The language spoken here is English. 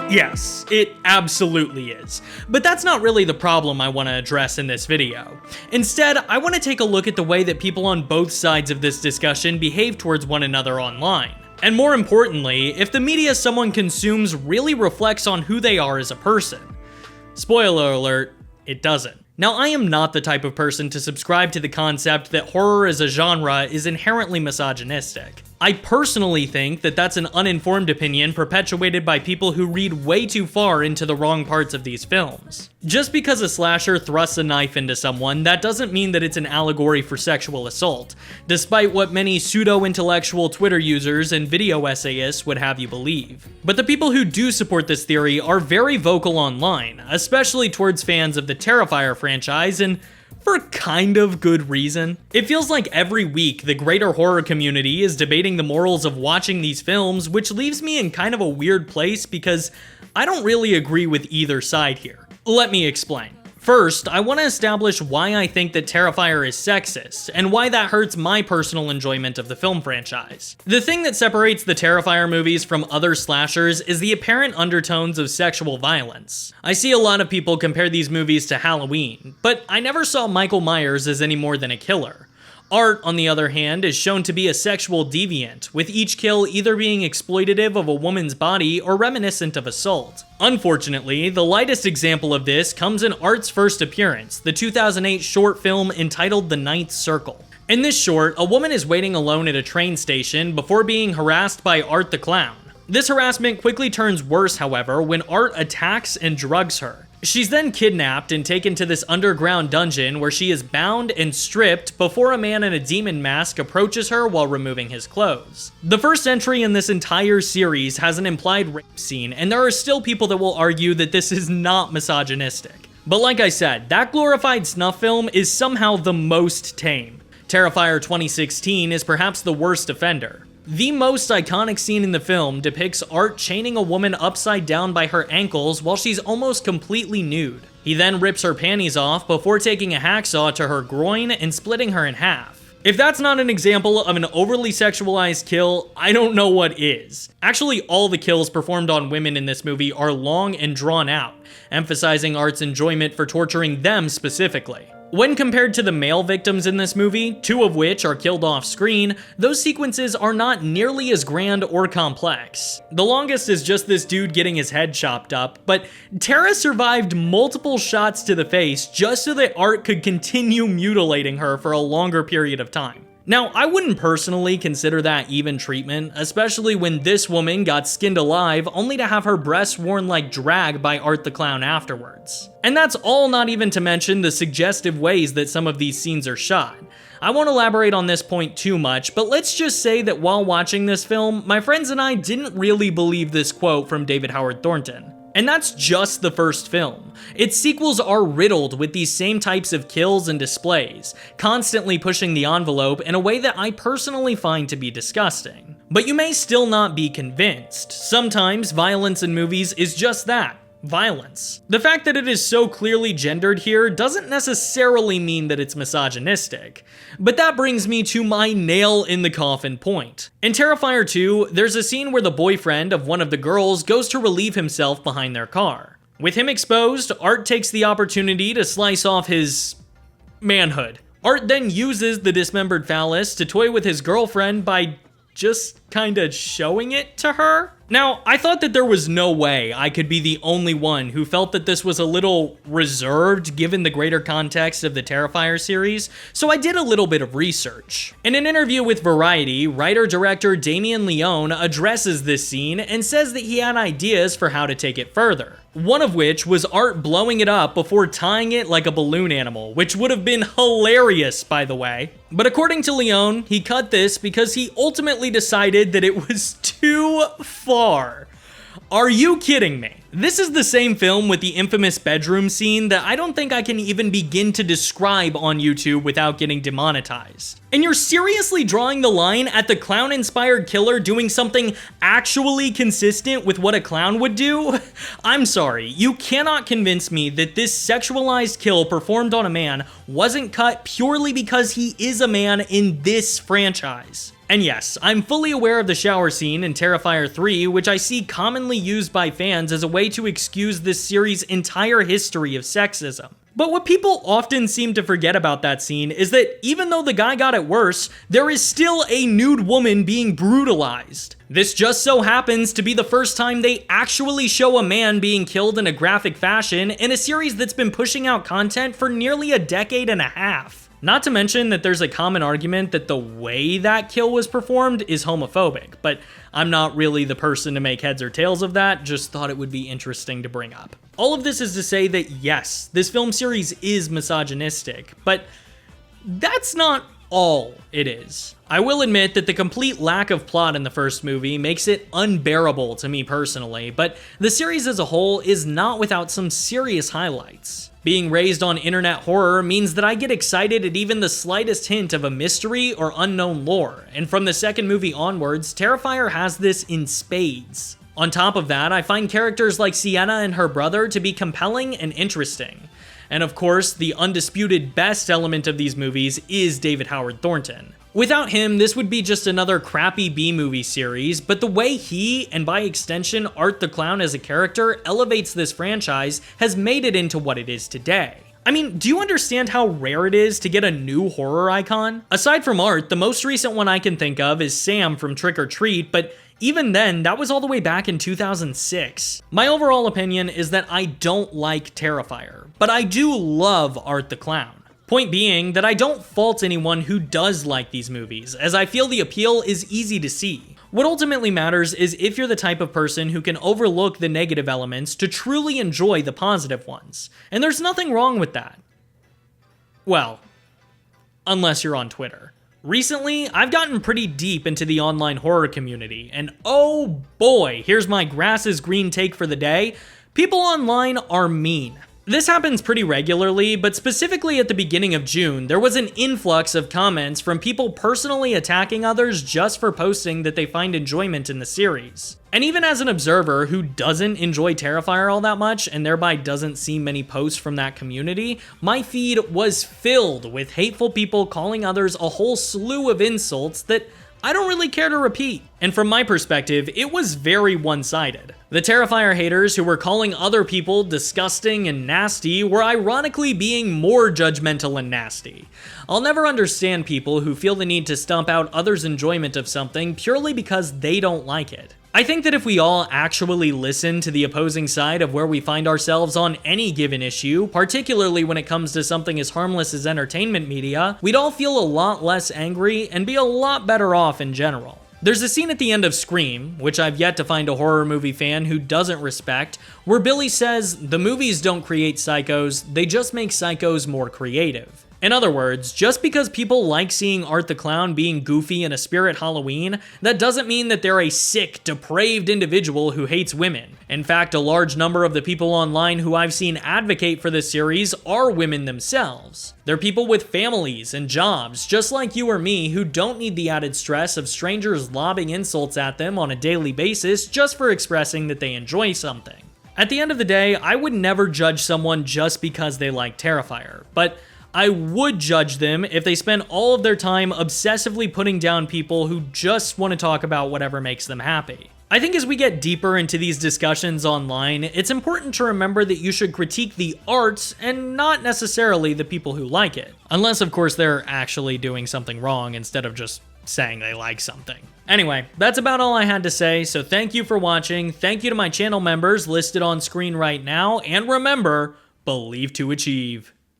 Yes, it absolutely is. But that's not really the problem I want to address in this video. Instead, I want to take a look at the way that people on both sides of this discussion behave towards one another online. And more importantly, if the media someone consumes really reflects on who they are as a person. Spoiler alert, it doesn't. Now, I am not the type of person to subscribe to the concept that horror as a genre is inherently misogynistic. I personally think that that's an uninformed opinion perpetuated by people who read way too far into the wrong parts of these films. Just because a slasher thrusts a knife into someone, that doesn't mean that it's an allegory for sexual assault, despite what many pseudo-intellectual Twitter users and video essayists would have you believe. But the people who do support this theory are very vocal online, especially towards fans of the Terrifier franchise, and for kind of good reason. It feels like every week the greater horror community is debating the morals of watching these films, which leaves me in kind of a weird place because I don't really agree with either side here. Let me explain. First, I want to establish why I think that Terrifier is sexist, and why that hurts my personal enjoyment of the film franchise. The thing that separates the Terrifier movies from other slashers is the apparent undertones of sexual violence. I see a lot of people compare these movies to Halloween, but I never saw Michael Myers as any more than a killer. Art, on the other hand, is shown to be a sexual deviant, with each kill either being exploitative of a woman's body or reminiscent of assault. Unfortunately, the lightest example of this comes in Art's first appearance, the 2008 short film entitled The Ninth Circle. In this short, a woman is waiting alone at a train station before being harassed by Art the Clown. This harassment quickly turns worse, however, when Art attacks and drugs her. She's then kidnapped and taken to this underground dungeon where she is bound and stripped before a man in a demon mask approaches her while removing his clothes. The first entry in this entire series has an implied rape scene, and there are still people that will argue that this is not misogynistic. But like I said, that glorified snuff film is somehow the most tame. Terrifier 2016 is perhaps the worst offender. The most iconic scene in the film depicts Art chaining a woman upside down by her ankles while she's almost completely nude. He then rips her panties off before taking a hacksaw to her groin and splitting her in half. If that's not an example of an overly sexualized kill, I don't know what is. Actually, all the kills performed on women in this movie are long and drawn out, emphasizing Art's enjoyment for torturing them specifically. When compared to the male victims in this movie, two of which are killed off screen, those sequences are not nearly as grand or complex. The longest is just this dude getting his head chopped up, but Tara survived multiple shots to the face just so that Art could continue mutilating her for a longer period of time. Now, I wouldn't personally consider that even treatment, especially when this woman got skinned alive only to have her breasts worn like drag by Art the Clown afterwards. And that's all not even to mention the suggestive ways that some of these scenes are shot. I won't elaborate on this point too much, but let's just say that while watching this film, my friends and I didn't really believe this quote from David Howard Thornton. And that's just the first film. Its sequels are riddled with these same types of kills and displays, constantly pushing the envelope in a way that I personally find to be disgusting. But you may still not be convinced. Sometimes violence in movies is just that. Violence. The fact that it is so clearly gendered here doesn't necessarily mean that it's misogynistic. But that brings me to my nail in the coffin point. In Terrifier 2, there's a scene where the boyfriend of one of the girls goes to relieve himself behind their car. With him exposed, Art takes the opportunity to slice off his manhood. Art then uses the dismembered phallus to toy with his girlfriend by just kinda showing it to her. Now, I thought that there was no way I could be the only one who felt that this was a little reserved given the greater context of the Terrifier series, so I did a little bit of research. In an interview with Variety, writer-director Damien Leone addresses this scene and says that he had ideas for how to take it further. One of which was Art blowing it up before tying it like a balloon animal, which would have been hilarious, by the way. But according to Leone, he cut this because he ultimately decided that it was too far. Are you kidding me? This is the same film with the infamous bedroom scene that I don't think I can even begin to describe on YouTube without getting demonetized. And you're seriously drawing the line at the clown-inspired killer doing something actually consistent with what a clown would do? I'm sorry, you cannot convince me that this sexualized kill performed on a man wasn't cut purely because he is a man in this franchise. And yes, I'm fully aware of the shower scene in Terrifier 3, which I see commonly used by fans as a way to excuse this series' entire history of sexism. But what people often seem to forget about that scene is that even though the guy got it worse, there is still a nude woman being brutalized. This just so happens to be the first time they actually show a man being killed in a graphic fashion in a series that's been pushing out content for nearly a decade and a half. Not to mention that there's a common argument that the way that kill was performed is homophobic, but I'm not really the person to make heads or tails of that, just thought it would be interesting to bring up. All of this is to say that yes, this film series is misogynistic, but that's not all it is. I will admit that the complete lack of plot in the first movie makes it unbearable to me personally, but the series as a whole is not without some serious highlights. Being raised on internet horror means that I get excited at even the slightest hint of a mystery or unknown lore, and from the second movie onwards, Terrifier has this in spades. On top of that, I find characters like Sienna and her brother to be compelling and interesting. And of course, the undisputed best element of these movies is David Howard Thornton. Without him, this would be just another crappy B-movie series, but the way he, and by extension Art the Clown as a character, elevates this franchise has made it into what it is today. I mean, do you understand how rare it is to get a new horror icon? Aside from Art, the most recent one I can think of is Sam from Trick or Treat, but even then, that was all the way back in 2006. My overall opinion is that I don't like Terrifier, but I do love Art the Clown. Point being that I don't fault anyone who does like these movies, as I feel the appeal is easy to see. What ultimately matters is if you're the type of person who can overlook the negative elements to truly enjoy the positive ones. And there's nothing wrong with that. Well, unless you're on Twitter. Recently, I've gotten pretty deep into the online horror community, and oh boy, here's my grass is green take for the day. People online are mean. This happens pretty regularly, but specifically at the beginning of June, there was an influx of comments from people personally attacking others just for posting that they find enjoyment in the series. And even as an observer who doesn't enjoy Terrifier all that much, and thereby doesn't see many posts from that community, my feed was filled with hateful people calling others a whole slew of insults that I don't really care to repeat. And from my perspective, it was very one-sided. The Terrifier haters who were calling other people disgusting and nasty were ironically being more judgmental and nasty. I'll never understand people who feel the need to stomp out others' enjoyment of something purely because they don't like it. I think that if we all actually listen to the opposing side of where we find ourselves on any given issue, particularly when it comes to something as harmless as entertainment media, we'd all feel a lot less angry and be a lot better off in general. There's a scene at the end of Scream, which I've yet to find a horror movie fan who doesn't respect, where Billy says, "The movies don't create psychos, they just make psychos more creative." In other words, just because people like seeing Art the Clown being goofy in a Spirit Halloween, that doesn't mean that they're a sick, depraved individual who hates women. In fact, a large number of the people online who I've seen advocate for this series are women themselves. They're people with families and jobs, just like you or me, who don't need the added stress of strangers lobbing insults at them on a daily basis just for expressing that they enjoy something. At the end of the day, I would never judge someone just because they like Terrifier, but I would judge them if they spend all of their time obsessively putting down people who just want to talk about whatever makes them happy. I think as we get deeper into these discussions online, it's important to remember that you should critique the art and not necessarily the people who like it. Unless, of course, they're actually doing something wrong instead of just saying they like something. Anyway, that's about all I had to say, so thank you for watching, thank you to my channel members listed on screen right now, and remember, believe to achieve.